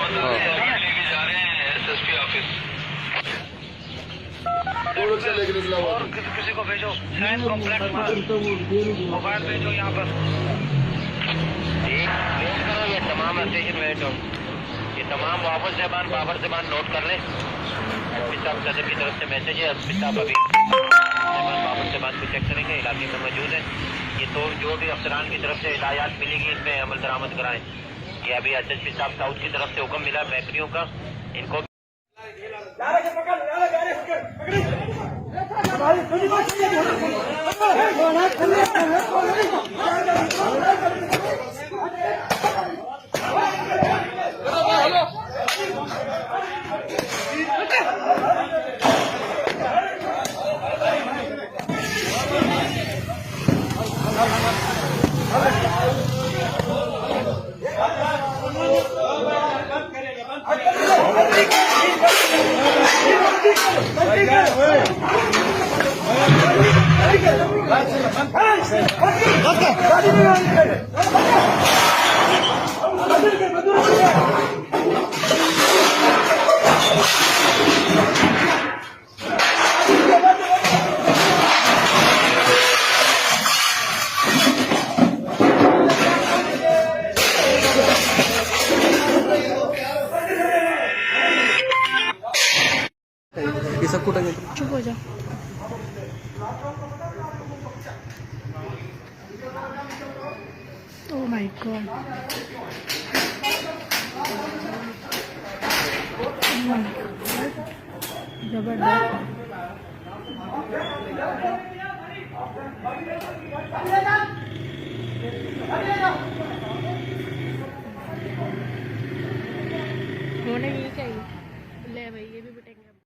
लेके जा रहे हैं एसएसपी ऑफिस। और किसी को भेजो कॉम्प्लेक्स मोबाइल भेजो यहाँ पर। नोट करो ये तमाम स्टेशन वेट हो, ये तमाम बाबर साहबान नोट कर लें। एसपी साहब सदर की तरफ से मैसेज है। एसपी साहब अभी बाबर साहबान को चेक करेंगे, इलाके में मौजूद है। ये तो जो भी अफसरान की तरफ से हिदायत मिलेगी इसमें अमल दरामद कराएं। ये अभी एसएसपी साहब साउथ की तरफ से हुक्म मिला बेकरियों का, इनको ये सब कुछ चुप हो जा। ओह माय गॉड, जबरदस्त। उन्होंने ये क्या